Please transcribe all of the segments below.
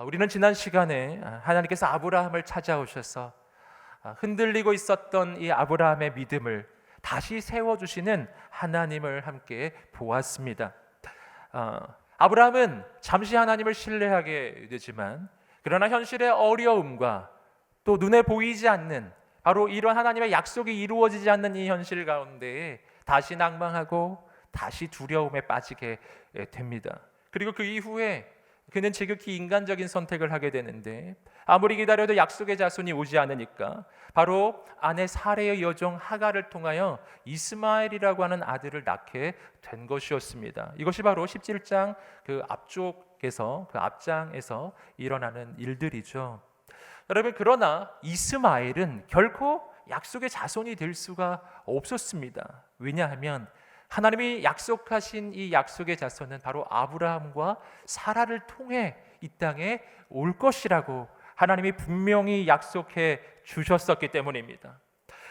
우리는 지난 시간에 하나님께서 아브라함을 찾아오셔서 흔들리고 있었던 이 아브라함의 믿음을 다시 세워주시는 하나님을 함께 보았습니다. 아브라함은 잠시 하나님을 신뢰하게 되지만 그러나 현실의 어려움과 또 눈에 보이지 않는 바로 이런 하나님의 약속이 이루어지지 않는 이 현실 가운데 다시 낭망하고 다시 두려움에 빠지게 됩니다. 그리고 그 이후에 그는 지극히 인간적인 선택을 하게 되는데 아무리 기다려도 약속의 자손이 오지 않으니까 바로 아내 사레의 여종 하갈을 통하여 이스마엘이라고 하는 아들을 낳게 된 것이었습니다. 이것이 바로 17장 그 앞쪽에서 그 앞장에서 일어나는 일들이죠. 여러분, 그러나 이스마엘은 결코 약속의 자손이 될 수가 없었습니다. 왜냐하면 하나님이 약속하신 이 약속의 자손은 바로 아브라함과 사라를 통해 이 땅에 올 것이라고 하나님이 분명히 약속해 주셨었기 때문입니다.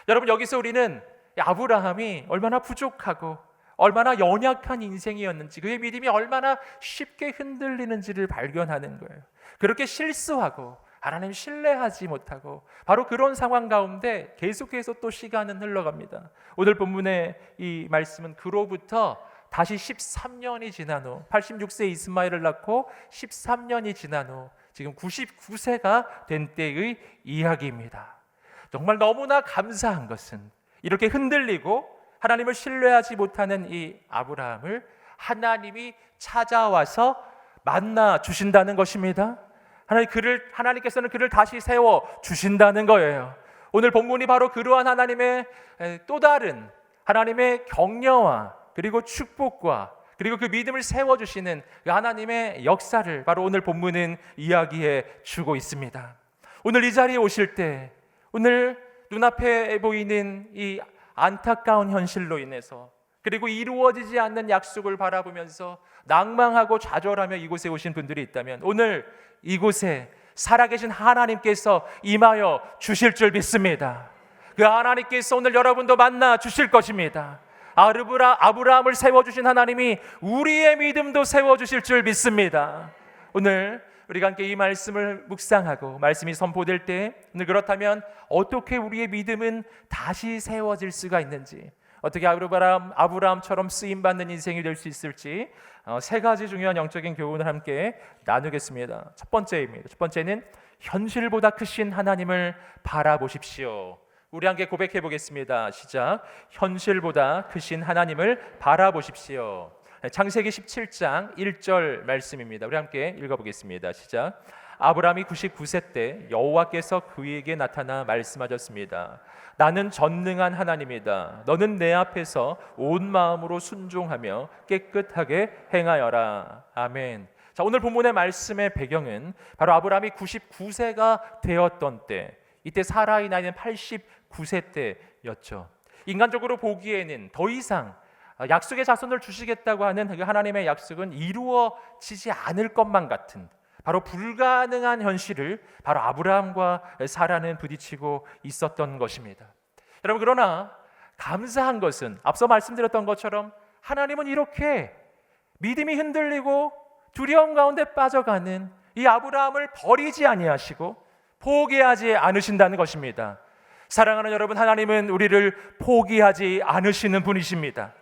여러분, 여기서 우리는 아브라함이 얼마나 부족하고 얼마나 연약한 인생이었는지, 그의 믿음이 얼마나 쉽게 흔들리는지를 발견하는 거예요. 그렇게 실수하고 하나님 신뢰하지 못하고 바로 그런 상황 가운데 계속해서 또 시간은 흘러갑니다. 오늘 본문의 이 말씀은 그로부터 다시 13년이 지난 후 86세 이스마엘을 낳고 13년이 지난 후 지금 99세가 된 때의 이야기입니다. 정말 너무나 감사한 것은 이렇게 흔들리고 하나님을 신뢰하지 못하는 이 아브라함을 하나님이 찾아와서 만나 주신다는 것입니다. 하나님께서는 그를 다시 세워 주신다는 거예요. 오늘 본문이 바로 그러한 하나님의 또 다른 하나님의 격려와 그리고 축복과 그리고 그 믿음을 세워주시는 그 하나님의 역사를 바로 오늘 본문은 이야기해 주고 있습니다. 오늘 이 자리에 오실 때 오늘 눈앞에 보이는 이 안타까운 현실로 인해서 그리고 이루어지지 않는 약속을 바라보면서 낭망하고 좌절하며 이곳에 오신 분들이 있다면 오늘 이곳에 살아계신 하나님께서 임하여 주실 줄 믿습니다. 그 하나님께서 오늘 여러분도 만나 주실 것입니다. 아브라함을 세워주신 하나님이 우리의 믿음도 세워주실 줄 믿습니다. 오늘 우리가 함께 이 말씀을 묵상하고 말씀이 선포될 때 오늘 그렇다면 어떻게 우리의 믿음은 다시 세워질 수가 있는지, 어떻게 아브라함처럼 쓰임받는 인생이 될 수 있을지 세 가지 중요한 영적인 교훈을 함께 나누겠습니다. 첫 번째입니다. 첫 번째는 현실보다 크신 하나님을 바라보십시오. 우리 함께 고백해 보겠습니다. 시작. 현실보다 크신 하나님을 바라보십시오. 창세기 17장 1절 말씀입니다. 우리 함께 읽어보겠습니다. 시작. 아브라함이 99세 때 여호와께서 그에게 나타나 말씀하셨습니다. 나는 전능한 하나님이다. 너는 내 앞에서 온 마음으로 순종하며 깨끗하게 행하여라. 아멘. 자, 오늘 본문의 말씀의 배경은 바로 아브라함이 99세가 되었던 때, 이때 사라의 나이는 89세 때였죠. 인간적으로 보기에는 더 이상 약속의 자손을 주시겠다고 하는 그 하나님의 약속은 이루어지지 않을 것만 같은 바로 불가능한 현실을 바로 아브라함과 사라는 부딪히고 있었던 것입니다. 여러분, 그러나 감사한 것은 앞서 말씀드렸던 것처럼 하나님은 이렇게 믿음이 흔들리고 두려움 가운데 빠져가는 이 아브라함을 버리지 아니하시고 포기하지 않으신다는 것입니다. 사랑하는 여러분, 하나님은 우리를 포기하지 않으시는 분이십니다.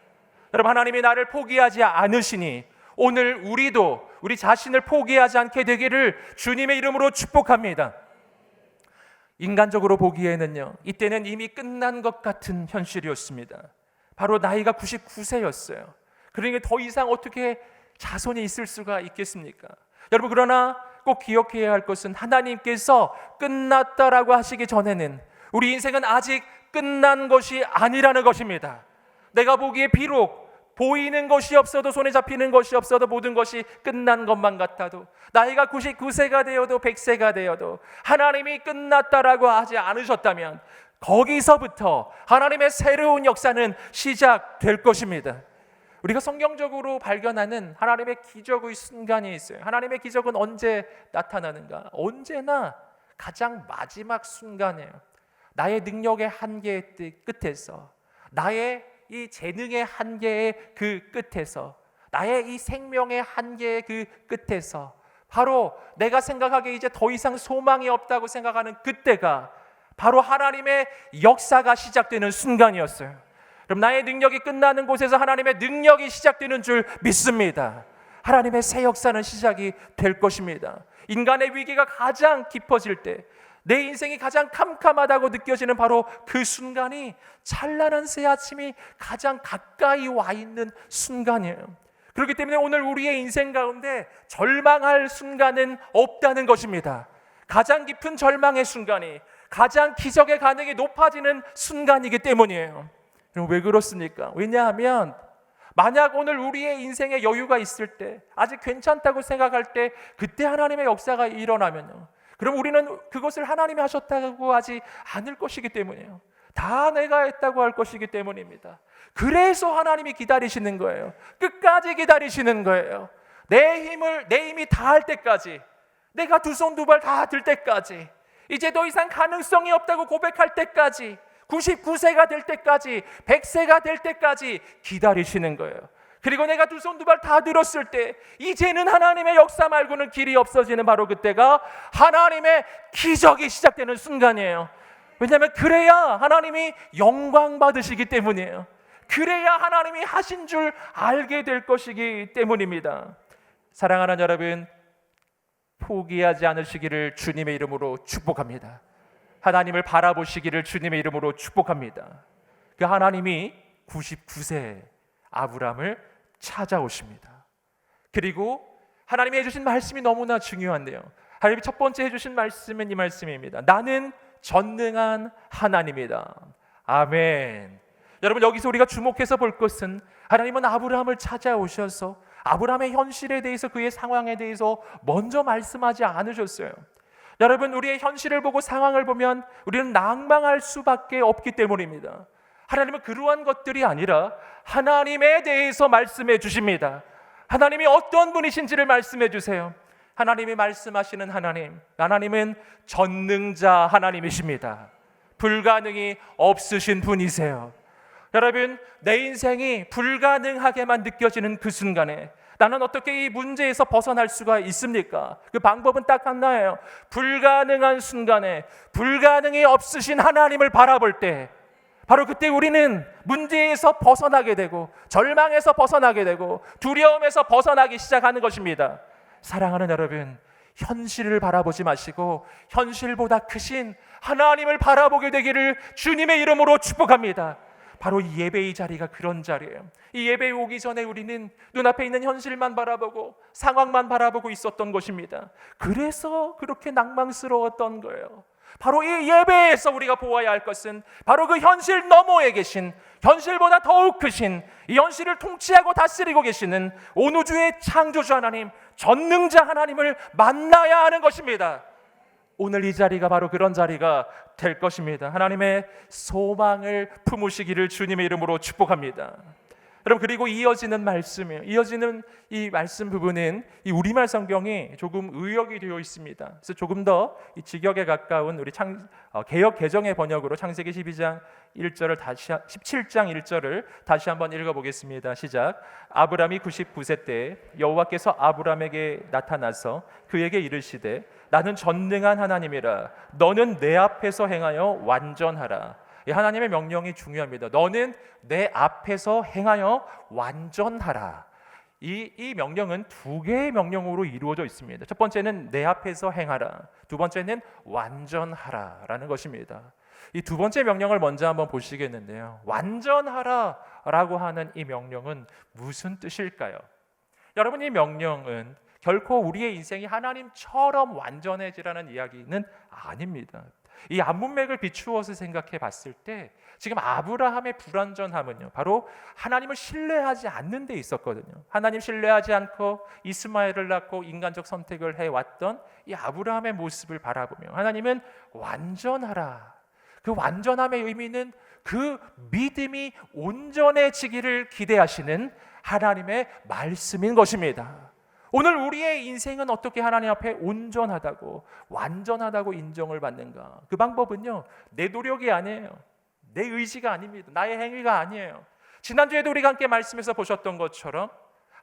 여러분, 하나님이 나를 포기하지 않으시니 오늘 우리도 우리 자신을 포기하지 않게 되기를 주님의 이름으로 축복합니다. 인간적으로 보기에는요, 이때는 이미 끝난 것 같은 현실이었습니다. 바로 나이가 99세였어요. 그러니까 더 이상 어떻게 자손이 있을 수가 있겠습니까? 여러분, 그러나 꼭 기억해야 할 것은 하나님께서 끝났다라고 하시기 전에는 우리 인생은 아직 끝난 것이 아니라는 것입니다. 내가 보기에 비록 보이는 것이 없어도, 손에 잡히는 것이 없어도, 모든 것이 끝난 것만 같아도, 나이가 99세가 되어도 100세가 되어도 하나님이 끝났다라고 하지 않으셨다면 거기서부터 하나님의 새로운 역사는 시작될 것입니다. 우리가 성경적으로 발견하는 하나님의 기적의 순간이 있어요. 하나님의 기적은 언제 나타나는가? 언제나 가장 마지막 순간이에요. 나의 능력의 한계 끝에서, 나의 이 재능의 한계의 그 끝에서, 나의 이 생명의 한계의 그 끝에서 바로 내가 생각하기에 이제 더 이상 소망이 없다고 생각하는 그때가 바로 하나님의 역사가 시작되는 순간이었어요. 그럼 나의 능력이 끝나는 곳에서 하나님의 능력이 시작되는 줄 믿습니다. 하나님의 새 역사는 시작이 될 것입니다. 인간의 위기가 가장 깊어질 때, 내 인생이 가장 캄캄하다고 느껴지는 바로 그 순간이 찬란한 새 아침이 가장 가까이 와 있는 순간이에요. 그렇기 때문에 오늘 우리의 인생 가운데 절망할 순간은 없다는 것입니다. 가장 깊은 절망의 순간이 가장 기적의 가능이 높아지는 순간이기 때문이에요. 그럼 왜 그렇습니까? 왜냐하면 만약 오늘 우리의 인생에 여유가 있을 때, 아직 괜찮다고 생각할 때 그때 하나님의 역사가 일어나면요, 그럼 우리는 그것을 하나님이 하셨다고 하지 않을 것이기 때문이에요. 다 내가 했다고 할 것이기 때문입니다. 그래서 하나님이 기다리시는 거예요. 끝까지 기다리시는 거예요. 내 힘이 다할 때까지, 내가 두 손 두 발 다 들 때까지, 이제 더 이상 가능성이 없다고 고백할 때까지, 99세가 될 때까지, 100세가 될 때까지 기다리시는 거예요. 그리고 내가 두 손 두 발 다 들었을 때 이제는 하나님의 역사 말고는 길이 없어지는 바로 그때가 하나님의 기적이 시작되는 순간이에요. 왜냐하면 그래야 하나님이 영광 받으시기 때문이에요. 그래야 하나님이 하신 줄 알게 될 것이기 때문입니다. 사랑하는 여러분, 포기하지 않으시기를 주님의 이름으로 축복합니다. 하나님을 바라보시기를 주님의 이름으로 축복합니다. 그 하나님이 99세 아브라함을 찾아오십니다. 그리고 하나님이 해주신 말씀이 너무나 중요한데요, 하나님이 첫 번째 해주신 말씀은 이 말씀입니다. 나는 전능한 하나님이다. 아멘. 여러분, 여기서 우리가 주목해서 볼 것은 하나님은 아브라함을 찾아오셔서 아브라함의 현실에 대해서, 그의 상황에 대해서 먼저 말씀하지 않으셨어요. 여러분, 우리의 현실을 보고 상황을 보면 우리는 낭망할 수밖에 없기 때문입니다. 하나님은 그러한 것들이 아니라 하나님에 대해서 말씀해 주십니다. 하나님이 어떤 분이신지를 말씀해 주세요. 하나님이 말씀하시는 하나님은 전능자 하나님이십니다. 불가능이 없으신 분이세요. 여러분, 내 인생이 불가능하게만 느껴지는 그 순간에 나는 어떻게 이 문제에서 벗어날 수가 있습니까? 그 방법은 딱 하나예요. 불가능한 순간에 불가능이 없으신 하나님을 바라볼 때, 바로 그때 우리는 문제에서 벗어나게 되고, 절망에서 벗어나게 되고, 두려움에서 벗어나기 시작하는 것입니다. 사랑하는 여러분, 현실을 바라보지 마시고 현실보다 크신 하나님을 바라보게 되기를 주님의 이름으로 축복합니다. 바로 이 예배의 자리가 그런 자리예요. 이 예배에 오기 전에 우리는 눈앞에 있는 현실만 바라보고 상황만 바라보고 있었던 것입니다. 그래서 그렇게 낭망스러웠던 거예요. 바로 이 예배에서 우리가 보아야 할 것은 바로 그 현실 너머에 계신, 현실보다 더욱 크신, 이 현실을 통치하고 다스리고 계시는 온 우주의 창조주 하나님, 전능자 하나님을 만나야 하는 것입니다. 오늘 이 자리가 바로 그런 자리가 될 것입니다. 하나님의 소망을 품으시기를 주님의 이름으로 축복합니다. 여러분, 그리고 이어지는 말씀이에요. 이어지는 이 말씀 부분은 이 우리말 성경이 조금 의역이 되어 있습니다. 그래서 조금 더 이 직역에 가까운 우리 개역 개정의 번역으로 창세기 12장 1절을 17장 1절을 다시 한번 읽어보겠습니다. 시작. 아브람이 99세 때 여호와께서 아브람에게 나타나서 그에게 이르시되 나는 전능한 하나님이라 너는 내 앞에서 행하여 완전하라. 이 하나님의 명령이 중요합니다. 너는 내 앞에서 행하여 완전하라. 이 명령은 두 개의 명령으로 이루어져 있습니다. 첫 번째는 내 앞에서 행하라, 두 번째는 완전하라라는 것입니다. 이 두 번째 명령을 먼저 한번 보시겠는데요, 완전하라라고 하는 이 명령은 무슨 뜻일까요? 여러분, 이 명령은 결코 우리의 인생이 하나님처럼 완전해지라는 이야기는 아닙니다. 이 앞문맥을 비추어서 생각해 봤을 때 지금 아브라함의 불완전함은요, 바로 하나님을 신뢰하지 않는 데 있었거든요. 하나님 신뢰하지 않고 이스마엘을 낳고 인간적 선택을 해왔던 이 아브라함의 모습을 바라보며 하나님은 완전하라. 그 완전함의 의미는 그 믿음이 온전해지기를 기대하시는 하나님의 말씀인 것입니다. 오늘 우리의 인생은 어떻게 하나님 앞에 온전하다고, 완전하다고 인정을 받는가? 그 방법은요, 내 노력이 아니에요. 내 의지가 아닙니다. 나의 행위가 아니에요. 지난주에도 우리가 함께 말씀에서 보셨던 것처럼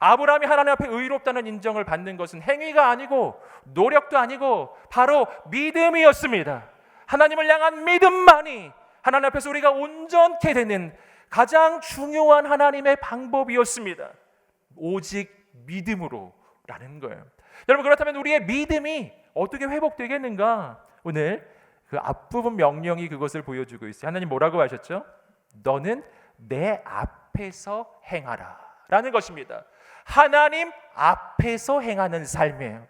아브라함이 하나님 앞에 의롭다는 인정을 받는 것은 행위가 아니고 노력도 아니고 바로 믿음이었습니다. 하나님을 향한 믿음만이 하나님 앞에서 우리가 온전케 되는 가장 중요한 하나님의 방법이었습니다. 오직 믿음으로라는 거예요. 여러분, 그렇다면 우리의 믿음이 어떻게 회복되겠는가? 오늘 그 앞부분 명령이 그것을 보여주고 있어요. 하나님 뭐라고 하셨죠? 너는 내 앞에서 행하라 라는 것입니다. 하나님 앞에서 행하는 삶이에요.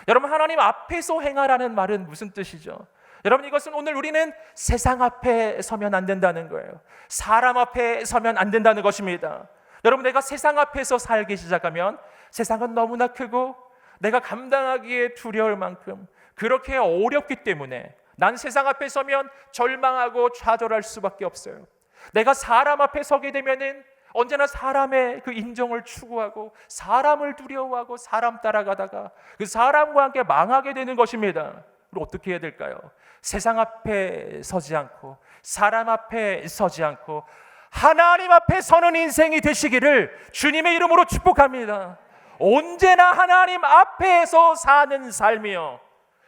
여러분, 하나님 앞에서 행하라는 말은 무슨 뜻이죠? 여러분, 이것은 오늘 우리는 세상 앞에 서면 안 된다는 거예요. 사람 앞에 서면 안 된다는 것입니다. 여러분, 내가 세상 앞에서 살기 시작하면 세상은 너무나 크고 내가 감당하기에 두려울 만큼 그렇게 어렵기 때문에 난 세상 앞에 서면 절망하고 좌절할 수밖에 없어요. 내가 사람 앞에 서게 되면은 언제나 사람의 그 인정을 추구하고 사람을 두려워하고 사람 따라가다가 그 사람과 함께 망하게 되는 것입니다. 그럼 어떻게 해야 될까요? 세상 앞에 서지 않고 사람 앞에 서지 않고 하나님 앞에 서는 인생이 되시기를 주님의 이름으로 축복합니다. 언제나 하나님 앞에서 사는 삶이요.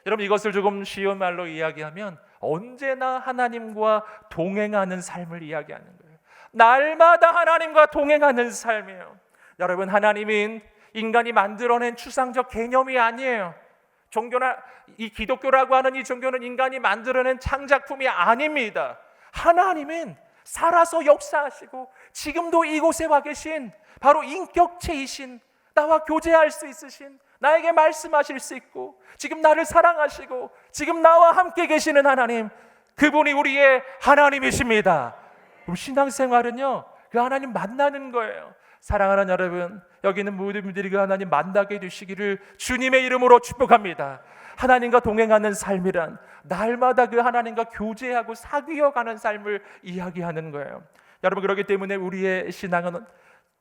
여러분, 이것을 조금 쉬운 말로 이야기하면 언제나 하나님과 동행하는 삶을 이야기하는 거예요. 날마다 하나님과 동행하는 삶이에요. 여러분, 하나님은 인간이 만들어낸 추상적 개념이 아니에요. 종교나 이 기독교라고 하는 이 종교는 인간이 만들어낸 창작품이 아닙니다. 하나님은 살아서 역사하시고 지금도 이곳에 와 계신 바로 인격체이신, 나와 교제할 수 있으신, 나에게 말씀하실 수 있고 지금 나를 사랑하시고 지금 나와 함께 계시는 하나님, 그분이 우리의 하나님이십니다. 그럼 신앙생활은요, 그 하나님 만나는 거예요. 사랑하는 여러분, 여기 있는 모든 분들이 그 하나님 만나게 되시기를 주님의 이름으로 축복합니다. 하나님과 동행하는 삶이란 날마다 그 하나님과 교제하고 사귀어가는 삶을 이야기하는 거예요. 여러분, 그렇기 때문에 우리의 신앙은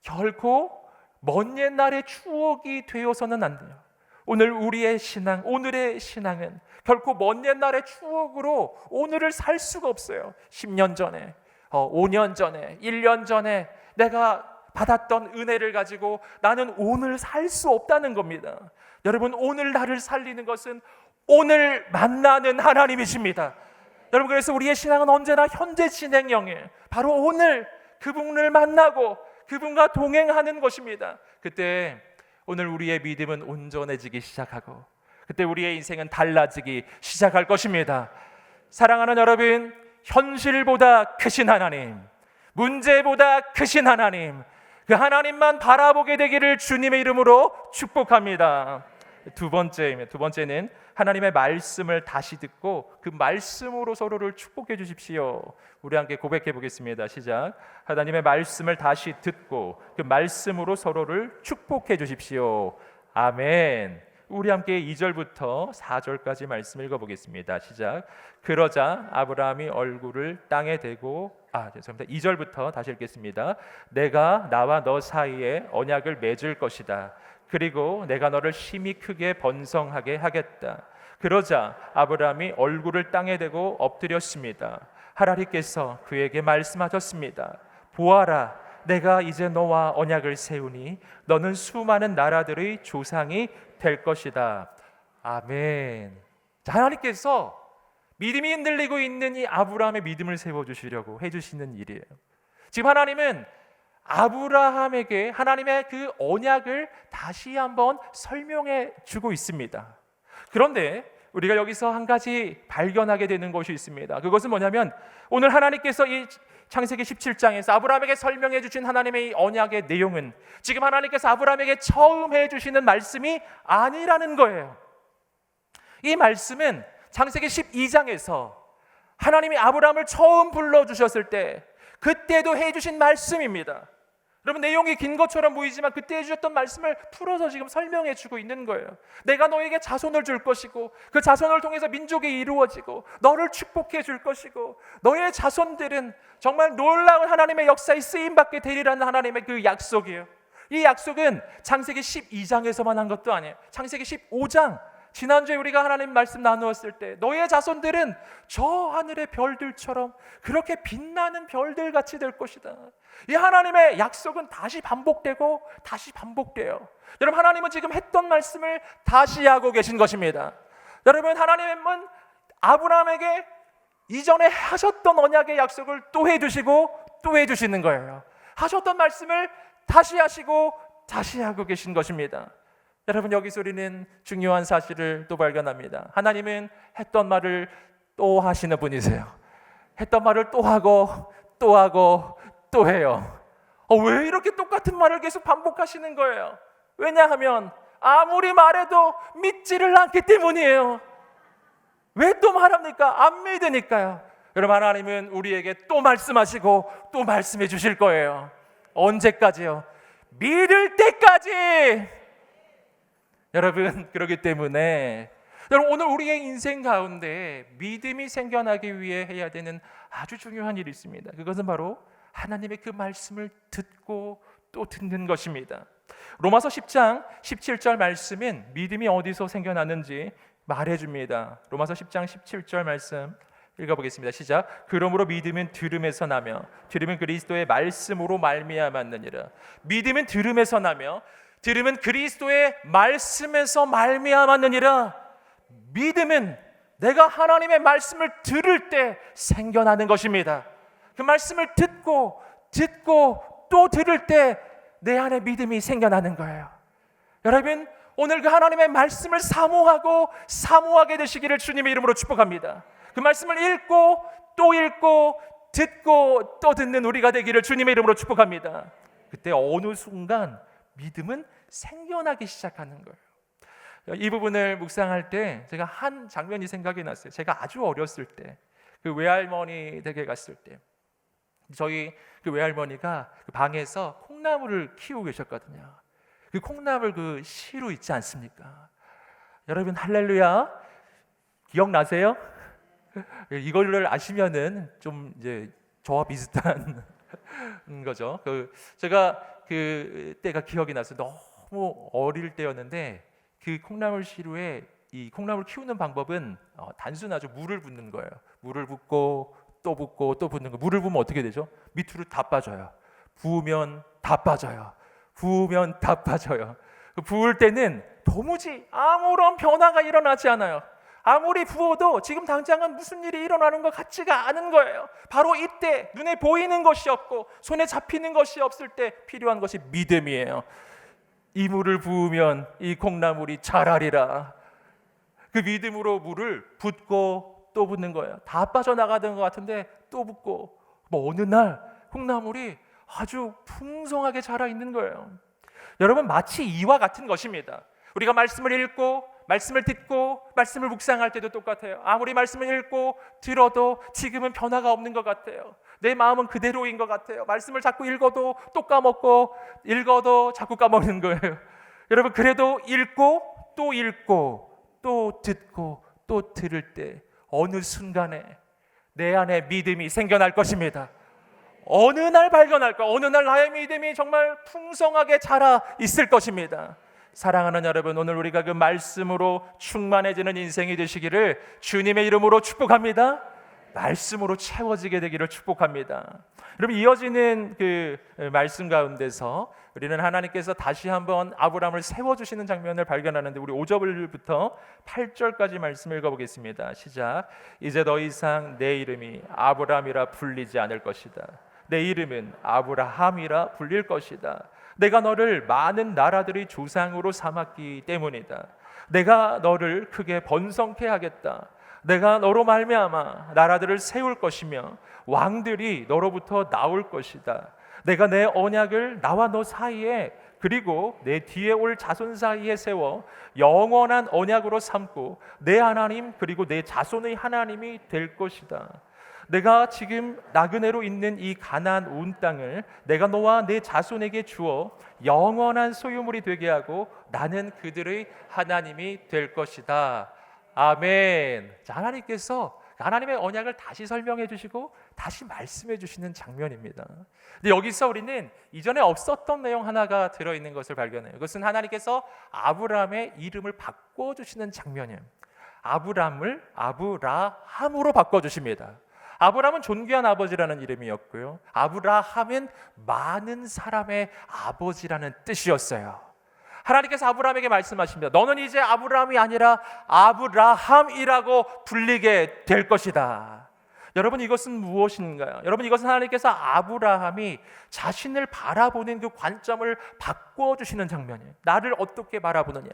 결코 먼 옛날의 추억이 되어서는 안 돼요. 오늘 우리의 신앙, 오늘의 신앙은 결코 먼 옛날의 추억으로 오늘을 살 수가 없어요. 10년 전에, 5년 전에, 1년 전에 내가 받았던 은혜를 가지고 나는 오늘 살 수 없다는 겁니다. 여러분, 오늘 나를 살리는 것은 오늘 만나는 하나님이십니다. 여러분, 그래서 우리의 신앙은 언제나 현재 진행형이에요. 바로 오늘 그분을 만나고 그분과 동행하는 것입니다. 그때 오늘 우리의 믿음은 온전해지기 시작하고 그때 우리의 인생은 달라지기 시작할 것입니다. 사랑하는 여러분, 현실보다 크신 하나님, 문제보다 크신 하나님, 그 하나님만 바라보게 되기를 주님의 이름으로 축복합니다. 두 번째는 하나님의 말씀을 다시 듣고 그 말씀으로 서로를 축복해 주십시오. 우리 함께 고백해 보겠습니다. 시작. 하나님의 말씀을 다시 듣고 그 말씀으로 서로를 축복해 주십시오. 아멘. 우리 함께 2절부터 4절까지 말씀 읽어보겠습니다. 시작. 그러자 아브라함이 얼굴을 땅에 대고 2절부터 다시 읽겠습니다. 내가 나와 너 사이에 언약을 맺을 것이다. 그리고 내가 너를 힘이 크게 번성하게 하겠다. 그러자 아브라함이 얼굴을 땅에 대고 엎드렸습니다. 하나님께서 그에게 말씀하셨습니다. 보아라, 내가 이제 너와 언약을 세우니 너는 수많은 나라들의 조상이 될 것이다. 아멘. 자, 하나님께서 믿음이 흔들리고 있는 이 아브라함의 믿음을 세워주시려고 해주시는 일이에요. 지금 하나님은 아브라함에게 하나님의 그 언약을 다시 한번 설명해 주고 있습니다. 그런데 우리가 여기서 한 가지 발견하게 되는 것이 있습니다. 그것은 뭐냐면 오늘 하나님께서 이 창세기 17장에서 아브라함에게 설명해 주신 하나님의 이 언약의 내용은 지금 하나님께서 아브라함에게 처음 해주시는 말씀이 아니라는 거예요. 이 말씀은 창세기 12장에서 하나님이 아브라함을 처음 불러주셨을 때 그때도 해주신 말씀입니다. 여러분, 내용이 긴 것처럼 보이지만 그때 해주셨던 말씀을 풀어서 지금 설명해 주고 있는 거예요. 내가 너에게 자손을 줄 것이고 그 자손을 통해서 민족이 이루어지고 너를 축복해 줄 것이고 너의 자손들은 정말 놀라운 하나님의 역사에 쓰임받게 되리라는 하나님의 그 약속이에요. 이 약속은 창세기 12장에서만 한 것도 아니에요. 창세기 15장, 지난주에 우리가 하나님 말씀 나누었을 때 너의 자손들은 저 하늘의 별들처럼 그렇게 빛나는 별들 같이 될 것이다. 이 하나님의 약속은 다시 반복되고 다시 반복돼요. 여러분, 하나님은 지금 했던 말씀을 다시 하고 계신 것입니다. 여러분, 하나님은 아브라함에게 이전에 하셨던 언약의 약속을 또 해주시고 또 해주시는 거예요. 하셨던 말씀을 다시 하시고 다시 하고 계신 것입니다. 여러분, 여기서 우리는 중요한 사실을 또 발견합니다. 하나님은 했던 말을 또 하시는 분이세요. 했던 말을 또 하고 또 하고 또 해요. 왜 이렇게 똑같은 말을 계속 반복하시는 거예요? 왜냐하면 아무리 말해도 믿지를 않기 때문이에요. 왜 또 말합니까? 안 믿으니까요. 여러분, 하나님은 우리에게 또 말씀하시고 또 말씀해 주실 거예요. 언제까지요? 믿을 때까지. 여러분, 그렇기 때문에 여러분, 오늘 우리의 인생 가운데 믿음이 생겨나기 위해 해야 되는 아주 중요한 일이 있습니다. 그것은 바로 하나님의 그 말씀을 듣고 또 듣는 것입니다. 로마서 10장 17절 말씀은 믿음이 어디서 생겨나는지 말해줍니다. 로마서 10장 17절 말씀 읽어보겠습니다. 시작. 그러므로 믿음은 들음에서 나며 들음은 그리스도의 말씀으로 말미암았느니라. 믿음은 들음에서 나며 들음은 그리스도의 말씀에서 말미암았느니라. 믿음은 내가 하나님의 말씀을 들을 때 생겨나는 것입니다. 그 말씀을 듣고 또 들을 때 내 안에 믿음이 생겨나는 거예요. 여러분, 오늘 그 하나님의 말씀을 사모하게 되시기를 주님의 이름으로 축복합니다. 그 말씀을 읽고 듣고 또 듣는 우리가 되기를 주님의 이름으로 축복합니다. 그때 어느 순간 믿음은 생겨나기 시작하는 거예요. 이 부분을 묵상할 때 제가 한 장면이 생각이 났어요. 제가 아주 어렸을 때 그 외할머니 댁에 갔을 때 저희 그 외할머니가 그 방에서 콩나물을 키우고 계셨거든요. 그 콩나물 그 시루 있지 않습니까? 여러분, 할렐루야 기억나세요? 이걸 아시면은 좀 이제 저와 비슷한 거죠. 제가 그 때가 기억이 나서 너무 어릴 때였는데 그 콩나물 시루에 이 콩나물 키우는 방법은 단순하죠. 물을 붓는 거예요. 물을 붓고 또 붓는 거. 물을 부으면 어떻게 되죠? 밑으로 다 빠져요. 부으면 다 빠져요. 부으면 다 빠져요. 부을 때는 도무지 아무런 변화가 일어나지 않아요. 아무리 부어도 지금 당장은 무슨 일이 일어나는 것 같지가 않은 거예요. 바로 이때 눈에 보이는 것이 없고 손에 잡히는 것이 없을 때 필요한 것이 믿음이에요. 이 물을 부으면 이 콩나물이 자라리라. 그 믿음으로 물을 붓고 또 붓는 거예요. 다 빠져나가던 것 같은데 또 붓고 어느 날 콩나물이 아주 풍성하게 자라 있는 거예요. 여러분, 마치 이와 같은 것입니다. 우리가 말씀을 읽고 말씀을 듣고 말씀을 묵상할 때도 똑같아요. 아무리 말씀을 읽고 들어도 지금은 변화가 없는 것 같아요. 내 마음은 그대로인 것 같아요. 말씀을 자꾸 읽어도 또 까먹고 읽어도 자꾸 까먹는 거예요. 여러분, 그래도 읽고 또 듣고 또 들을 때 어느 순간에 내 안에 믿음이 생겨날 것입니다. 어느 날 발견할 거예요. 어느 날 나의 믿음이 정말 풍성하게 자라 있을 것입니다. 사랑하는 여러분, 오늘 우리가 그 말씀으로 충만해지는 인생이 되시기를 주님의 이름으로 축복합니다. 말씀으로 채워지게 되기를 축복합니다. 여러분, 이어지는 그 말씀 가운데서 우리는 하나님께서 다시 한번 아브라함을 세워주시는 장면을 발견하는데 우리 5절부터 8절까지 말씀 읽어보겠습니다. 시작. 이제 더 이상 내 이름이 아브라함이라 불리지 않을 것이다. 내 이름은 아브라함이라 불릴 것이다. 내가 너를 많은 나라들의 조상으로 삼았기 때문이다. 내가 너를 크게 번성케 하겠다. 내가 너로 말미암아 나라들을 세울 것이며 왕들이 너로부터 나올 것이다. 내가 내 언약을 나와 너 사이에 그리고 내 뒤에 올 자손 사이에 세워 영원한 언약으로 삼고 내 하나님 그리고 내 자손의 하나님이 될 것이다. 내가 지금 나그네로 있는 이 가나안 온 땅을 내가 너와 내 자손에게 주어 영원한 소유물이 되게 하고 나는 그들의 하나님이 될 것이다. 아멘. 자, 하나님께서 하나님의 언약을 다시 설명해 주시고 다시 말씀해 주시는 장면입니다. 근데 여기서 우리는 이전에 없었던 내용 하나가 들어있는 것을 발견해요. 그것은 하나님께서 아브라함의 이름을 바꿔주시는 장면이에요. 아브람을 아브라함으로 바꿔주십니다. 아브람은 존귀한 아버지라는 이름이었고요, 아브라함은 많은 사람의 아버지라는 뜻이었어요. 하나님께서 아브라함에게 말씀하십니다. 너는 이제 아브라함이 아니라 아브라함이라고 불리게 될 것이다. 여러분, 이것은 무엇인가요? 여러분, 이것은 하나님께서 아브라함이 자신을 바라보는 그 관점을 바꿔주시는 장면이에요. 나를 어떻게 바라보느냐,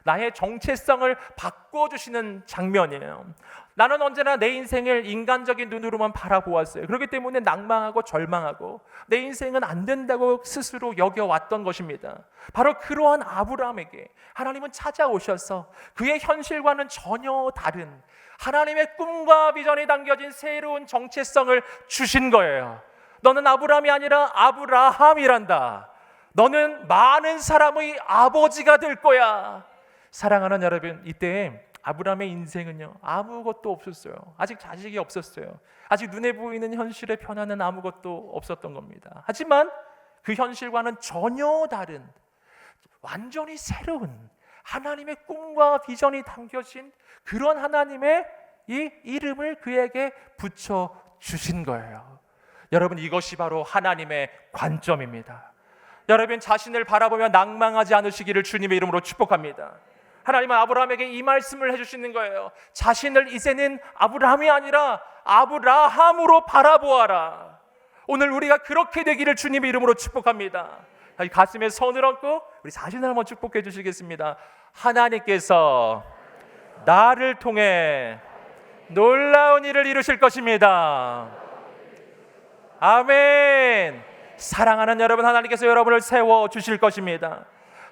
나의 정체성을 바꿔주시는 장면이에요. 나는 언제나 내 인생을 인간적인 눈으로만 바라보았어요. 그렇기 때문에 낭망하고 절망하고 내 인생은 안 된다고 스스로 여겨왔던 것입니다. 바로 그러한 아브라함에게 하나님은 찾아오셔서 그의 현실과는 전혀 다른 하나님의 꿈과 비전이 담겨진 새로운 정체성을 주신 거예요. 너는 아브라함이 아니라 아브라함이란다. 너는 많은 사람의 아버지가 될 거야. 사랑하는 여러분, 이때 아브라함의 인생은요, 아무것도 없었어요. 아직 자식이 없었어요. 아직 눈에 보이는 현실의 변화는 아무것도 없었던 겁니다. 하지만 그 현실과는 전혀 다른 완전히 새로운 하나님의 꿈과 비전이 담겨진 그런 하나님의 이 이름을 그에게 붙여주신 거예요. 여러분, 이것이 바로 하나님의 관점입니다. 여러분, 자신을 바라보며 낭망하지 않으시기를 주님의 이름으로 축복합니다. 하나님은 아브라함에게 이 말씀을 해주시는 거예요. 자신을 이제는 아브라함이 아니라 아브라함으로 바라보아라. 오늘 우리가 그렇게 되기를 주님의 이름으로 축복합니다. 가슴에 손을 얹고 우리 자신을 한번 축복해 주시겠습니다. 하나님께서 나를 통해 놀라운 일을 이루실 것입니다. 아멘. 사랑하는 여러분, 하나님께서 여러분을 세워주실 것입니다.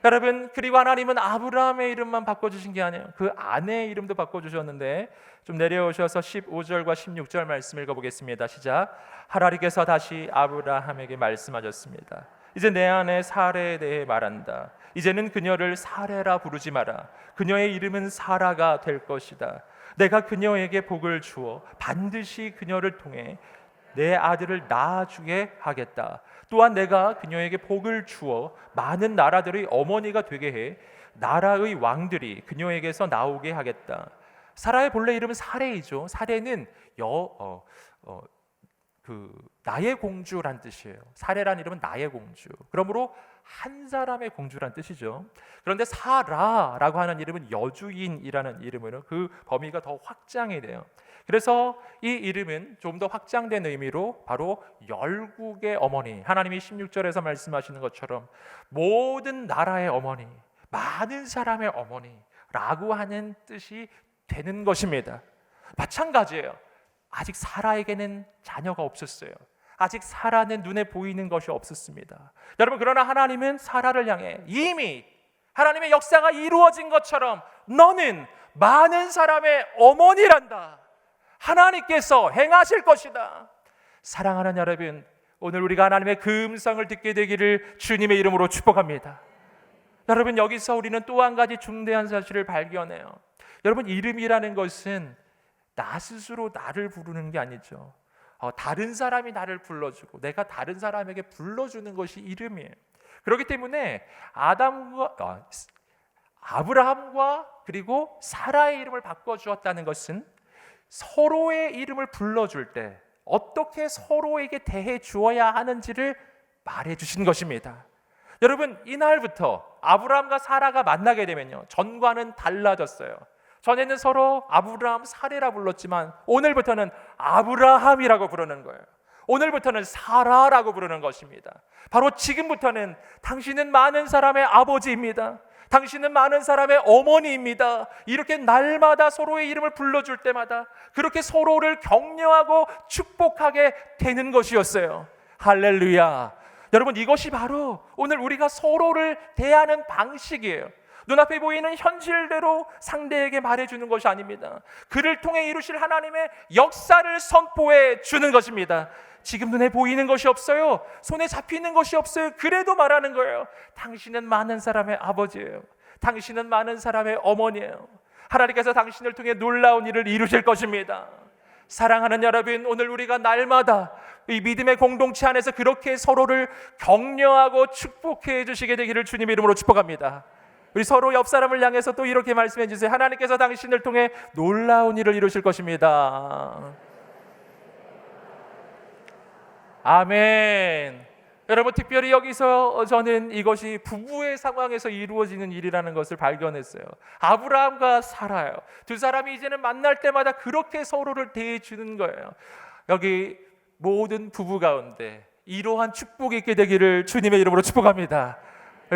여러분, 그리고 하나님은 아브라함의 이름만 바꿔주신 게 아니에요. 그 아내의 이름도 바꿔주셨는데, 좀 내려오셔서 15절과 16절 말씀 읽어보겠습니다. 시작. 하나님께서 다시 아브라함에게 말씀하셨습니다. 이제 내 아내 사레에 대해 말한다. 이제는 그녀를 사레라 부르지 마라. 그녀의 이름은 사라가 될 것이다. 내가 그녀에게 복을 주어 반드시 그녀를 통해 내 아들을 낳아주게 하겠다. 또한 내가 그녀에게 복을 주어 많은 나라들의 어머니가 되게 해 나라의 왕들이 그녀에게서 나오게 하겠다. 사라의 본래 이름은 사레이죠. 사레는 나의 공주란 뜻이에요. 사레란 이름은 나의 공주. 그러므로 한 사람의 공주란 뜻이죠. 그런데 사라라고 하는 이름은 여주인이라는 이름으로 그 범위가 더 확장이 돼요. 그래서 이 이름은 좀 더 확장된 의미로 바로 열국의 어머니, 하나님이 16절에서 말씀하시는 것처럼 모든 나라의 어머니, 많은 사람의 어머니라고 하는 뜻이 되는 것입니다. 마찬가지예요. 아직 사라에게는 자녀가 없었어요. 아직 사라는 눈에 보이는 것이 없었습니다. 여러분, 그러나 하나님은 사라를 향해 이미 하나님의 역사가 이루어진 것처럼 너는 많은 사람의 어머니란다. 하나님께서 행하실 것이다. 사랑하는 여러분, 오늘 우리가 하나님의 그 음성을 듣게 되기를 주님의 이름으로 축복합니다. 여러분, 여기서 우리는 또 한 가지 중대한 사실을 발견해요. 여러분, 이름이라는 것은 나 스스로 나를 부르는 게 아니죠. 다른 사람이 나를 불러주고 내가 다른 사람에게 불러주는 것이 이름이에요. 그렇기 때문에 아브라함과 그리고 사라의 이름을 바꿔주었다는 것은 서로의 이름을 불러줄 때 어떻게 서로에게 대해 주어야 하는지를 말해주신 것입니다. 여러분, 이날부터 아브라함과 사라가 만나게 되면요, 전과는 달라졌어요. 전에는 서로 아브라함, 사레라 불렀지만 오늘부터는 아브라함이라고 부르는 거예요. 오늘부터는 사라라고 부르는 것입니다. 바로 지금부터는 당신은 많은 사람의 아버지입니다. 당신은 많은 사람의 어머니입니다. 이렇게 날마다 서로의 이름을 불러줄 때마다 그렇게 서로를 격려하고 축복하게 되는 것이었어요. 할렐루야. 여러분, 이것이 바로 오늘 우리가 서로를 대하는 방식이에요. 눈앞에 보이는 현실대로 상대에게 말해주는 것이 아닙니다. 그를 통해 이루실 하나님의 역사를 선포해 주는 것입니다. 지금 눈에 보이는 것이 없어요. 손에 잡히는 것이 없어요. 그래도 말하는 거예요. 당신은 많은 사람의 아버지예요. 당신은 많은 사람의 어머니예요. 하나님께서 당신을 통해 놀라운 일을 이루실 것입니다. 사랑하는 여러분, 오늘 우리가 날마다 이 믿음의 공동체 안에서 그렇게 서로를 격려하고 축복해 주시게 되기를 주님의 이름으로 축복합니다. 우리 서로 옆 사람을 향해서 또 이렇게 말씀해 주세요. 하나님께서 당신을 통해 놀라운 일을 이루실 것입니다. 아멘. 여러분, 특별히 여기서 저는 이것이 부부의 상황에서 이루어지는 일이라는 것을 발견했어요. 아브라함과 사라요. 두 사람이 이제는 만날 때마다 그렇게 서로를 대해주는 거예요. 여기 모든 부부 가운데 이러한 축복이 있게 되기를 주님의 이름으로 축복합니다.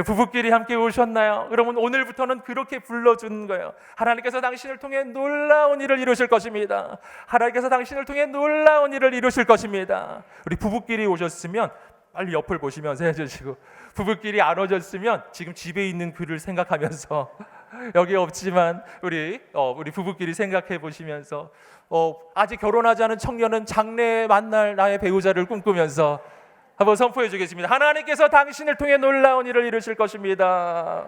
부부끼리 함께 오셨나요? 그러면 오늘부터는 그렇게 불러주는 거예요. 하나님께서 당신을 통해 놀라운 일을 이루실 것입니다. 하나님께서 당신을 통해 놀라운 일을 이루실 것입니다. 우리 부부끼리 오셨으면 빨리 옆을 보시면서 해주시고, 부부끼리 안 오셨으면 지금 집에 있는 그를 생각하면서 여기 없지만 우리 부부끼리 생각해 보시면서 아직 결혼하지 않은 청년은 장래에 만날 나의 배우자를 꿈꾸면서 한번 선포해 주겠습니다. 하나님께서 당신을 통해 놀라운 일을 이루실 것입니다.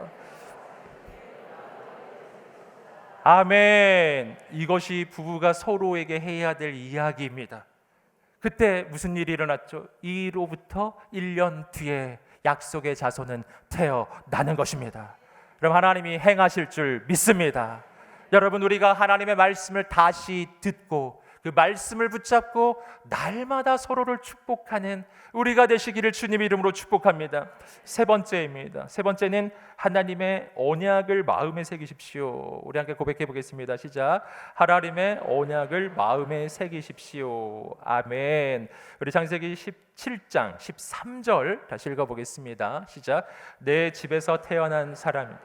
아멘. 이것이 부부가 서로에게 해야 될 이야기입니다. 그때 무슨 일이 일어났죠? 이로부터 1년 뒤에 약속의 자손은 태어나는 것입니다. 그럼 하나님이 행하실 줄 믿습니다. 여러분, 우리가 하나님의 말씀을 다시 듣고 그 말씀을 붙잡고 날마다 서로를 축복하는 우리가 되시기를 주님의 이름으로 축복합니다. 세 번째입니다. 세 번째는 하나님의 언약을 마음에 새기십시오. 우리 함께 고백해 보겠습니다. 시작. 하나님의 언약을 마음에 새기십시오. 아멘. 우리 창세기 17장 13절 다시 읽어보겠습니다. 시작. 내 집에서 태어난 사람이든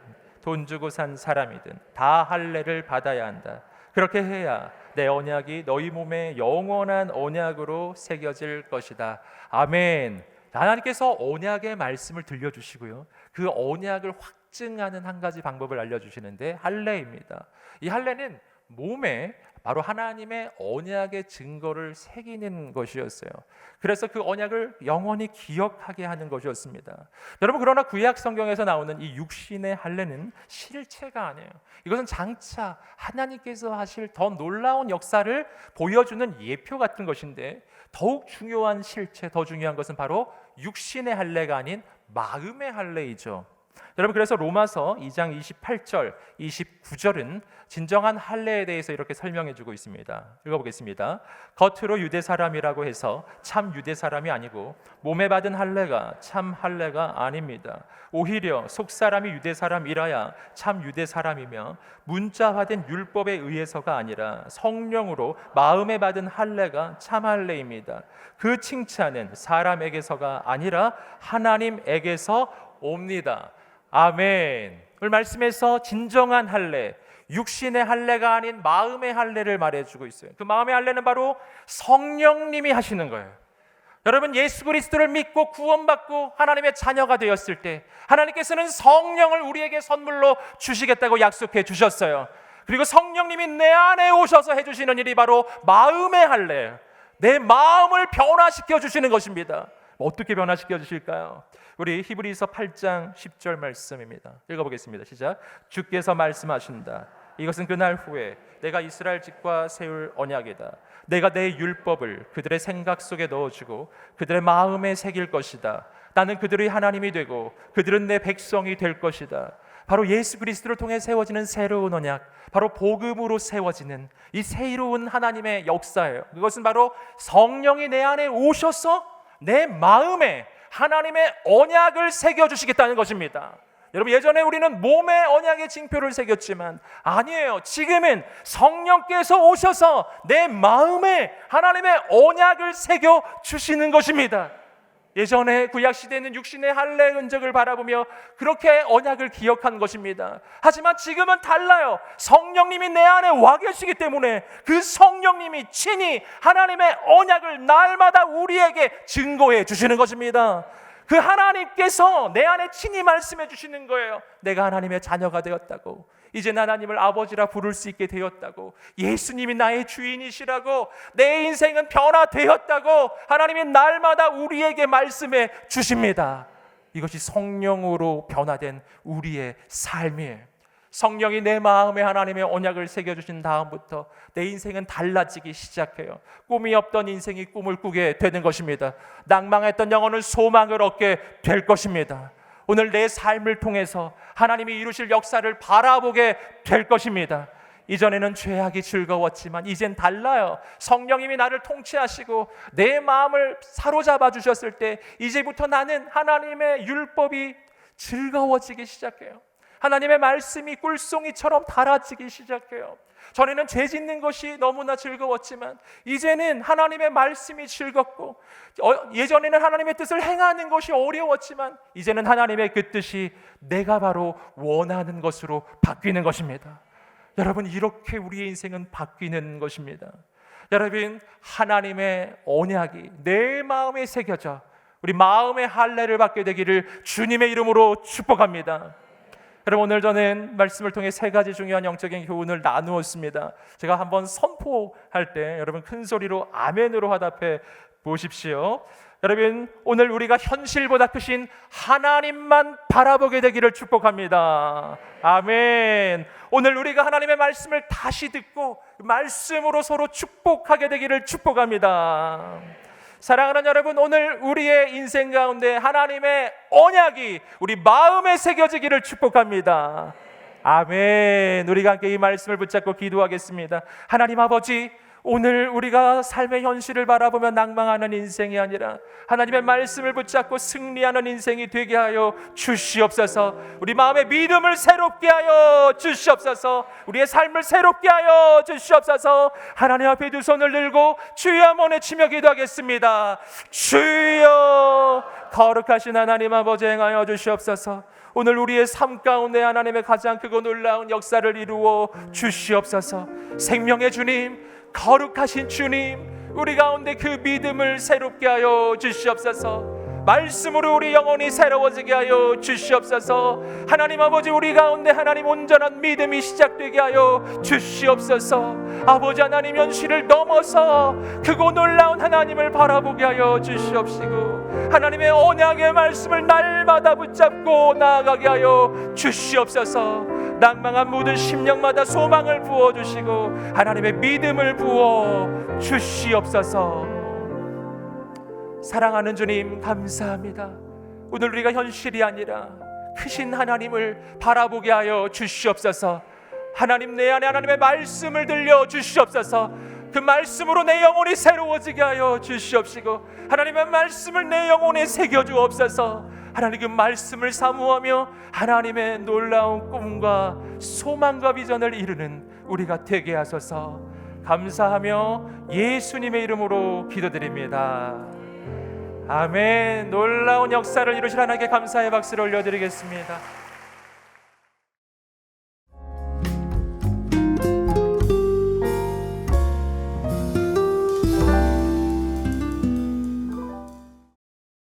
돈 주고 산 사람이든 다 할례를 받아야 한다. 그렇게 해야 내 언약이 너희 몸에 영원한 언약으로 새겨질 것이다. 아멘. 하나님께서 언약의 말씀을 들려주시고요, 그 언약을 확증하는 한 가지 방법을 알려주시는데 할례입니다. 이 할례는 몸에 바로 하나님의 언약의 증거를 새기는 것이었어요. 그래서 그 언약을 영원히 기억하게 하는 것이었습니다. 여러분, 그러나 구약 성경에서 나오는 이 육신의 할례는 실체가 아니에요. 이것은 장차 하나님께서 하실 더 놀라운 역사를 보여주는 예표 같은 것인데, 더욱 중요한 실체, 더 중요한 것은 바로 육신의 할례가 아닌 마음의 할례이죠. 여러분, 그래서 로마서 2장 28절, 29절은 진정한 할례에 대해서 이렇게 설명해 주고 있습니다. 읽어보겠습니다. 겉으로 유대 사람이라고 해서 참 유대 사람이 아니고 몸에 받은 할례가 참 할례가 아닙니다. 오히려 속 사람이 유대 사람이라야 참 유대 사람이며 문자화된 율법에 의해서가 아니라 성령으로 마음에 받은 할례가 참 할례입니다. 그 칭찬은 사람에게서가 아니라 하나님에게서 옵니다. 아멘. 오늘 말씀에서 진정한 할례, 육신의 할례가 아닌 마음의 할례를 말해주고 있어요. 그 마음의 할례는 바로 성령님이 하시는 거예요. 여러분, 예수 그리스도를 믿고 구원받고 하나님의 자녀가 되었을 때 하나님께서는 성령을 우리에게 선물로 주시겠다고 약속해 주셨어요. 그리고 성령님이 내 안에 오셔서 해주시는 일이 바로 마음의 할례예요. 내 마음을 변화시켜 주시는 것입니다. 어떻게 변화시켜 주실까요? 우리 히브리서 8장 10절 말씀입니다. 읽어보겠습니다. 시작. 주께서 말씀하신다. 이것은 그날 후에 내가 이스라엘 집과 세울 언약이다. 내가 내 율법을 그들의 생각 속에 넣어주고 그들의 마음에 새길 것이다. 나는 그들의 하나님이 되고 그들은 내 백성이 될 것이다. 바로 예수 그리스도를 통해 세워지는 새로운 언약, 바로 복음으로 세워지는 이 새로운 하나님의 역사예요. 그것은 바로 성령이 내 안에 오셔서 내 마음에 하나님의 언약을 새겨주시겠다는 것입니다. 여러분, 예전에 우리는 몸에 언약의 징표를 새겼지만 아니에요. 지금은 성령께서 오셔서 내 마음에 하나님의 언약을 새겨주시는 것입니다. 예전에 구약시대에는 육신의 할례 흔적을 바라보며 그렇게 언약을 기억한 것입니다. 하지만 지금은 달라요. 성령님이 내 안에 와 계시기 때문에 그 성령님이 친히 하나님의 언약을 날마다 우리에게 증거해 주시는 것입니다. 그 하나님께서 내 안에 친히 말씀해 주시는 거예요. 내가 하나님의 자녀가 되었다고, 이제 하나님을 아버지라 부를 수 있게 되었다고, 예수님이 나의 주인이시라고, 내 인생은 변화되었다고 하나님이 날마다 우리에게 말씀해 주십니다. 이것이 성령으로 변화된 우리의 삶이에요. 성령이 내 마음에 하나님의 언약을 새겨주신 다음부터 내 인생은 달라지기 시작해요. 꿈이 없던 인생이 꿈을 꾸게 되는 것입니다. 낭망했던 영혼은 소망을 얻게 될 것입니다. 오늘 내 삶을 통해서 하나님이 이루실 역사를 바라보게 될 것입니다. 이전에는 죄악이 즐거웠지만 이젠 달라요. 성령님이 나를 통치하시고 내 마음을 사로잡아 주셨을 때 이제부터 나는 하나님의 율법이 즐거워지기 시작해요. 하나님의 말씀이 꿀송이처럼 달아지기 시작해요. 전에는 죄 짓는 것이 너무나 즐거웠지만 이제는 하나님의 말씀이 즐겁고, 예전에는 하나님의 뜻을 행하는 것이 어려웠지만 이제는 하나님의 그 뜻이 내가 바로 원하는 것으로 바뀌는 것입니다. 여러분, 이렇게 우리의 인생은 바뀌는 것입니다. 여러분, 하나님의 언약이 내 마음에 새겨져 우리 마음의 할례를 받게 되기를 주님의 이름으로 축복합니다. 여러분, 오늘 저는 말씀을 통해 세 가지 중요한 영적인 교훈을 나누었습니다. 제가 한번 선포할 때 여러분 큰 소리로 아멘으로 화답해 보십시오. 여러분, 오늘 우리가 현실보다 크신 하나님만 바라보게 되기를 축복합니다. 아멘. 오늘 우리가 하나님의 말씀을 다시 듣고 말씀으로 서로 축복하게 되기를 축복합니다. 사랑하는 여러분, 오늘 우리의 인생 가운데 하나님의 언약이 우리 마음에 새겨지기를 축복합니다. 아멘. 우리가 함께 이 말씀을 붙잡고 기도하겠습니다. 하나님 아버지, 오늘 우리가 삶의 현실을 바라보며 낭망하는 인생이 아니라 하나님의 말씀을 붙잡고 승리하는 인생이 되게 하여 주시옵소서. 우리 마음의 믿음을 새롭게 하여 주시옵소서. 우리의 삶을 새롭게 하여 주시옵소서. 하나님 앞에 두 손을 들고 주여 한번 외치며 기도하겠습니다. 주여, 거룩하신 하나님 아버지, 행하여 주시옵소서. 오늘 우리의 삶 가운데 하나님의 가장 크고 놀라운 역사를 이루어 주시옵소서. 생명의 주님, 거룩하신 주님, 우리 가운데 그 믿음을 새롭게 하여 주시옵소서. 말씀으로 우리 영혼이 새로워지게 하여 주시옵소서. 하나님 아버지, 우리 가운데 하나님 온전한 믿음이 시작되게 하여 주시옵소서. 아버지 하나님, 현실을 넘어서 크고 놀라운 하나님을 바라보게 하여 주시옵시고 하나님의 언약의 말씀을 날마다 붙잡고 나아가게 하여 주시옵소서. 낭망한 모든 심령마다 소망을 부어주시고 하나님의 믿음을 부어 주시옵소서. 사랑하는 주님, 감사합니다. 오늘 우리가 현실이 아니라 크신 하나님을 바라보게 하여 주시옵소서. 하나님, 내 안에 하나님의 말씀을 들려 주시옵소서. 그 말씀으로 내 영혼이 새로워지게 하여 주시옵시고 하나님의 말씀을 내 영혼에 새겨주옵소서. 하나님, 그 말씀을 사모하며 하나님의 놀라운 꿈과 소망과 비전을 이루는 우리가 되게 하소서. 감사하며 예수님의 이름으로 기도드립니다. 아멘. 놀라운 역사를 이루실 하나님께 감사의 박수를 올려드리겠습니다.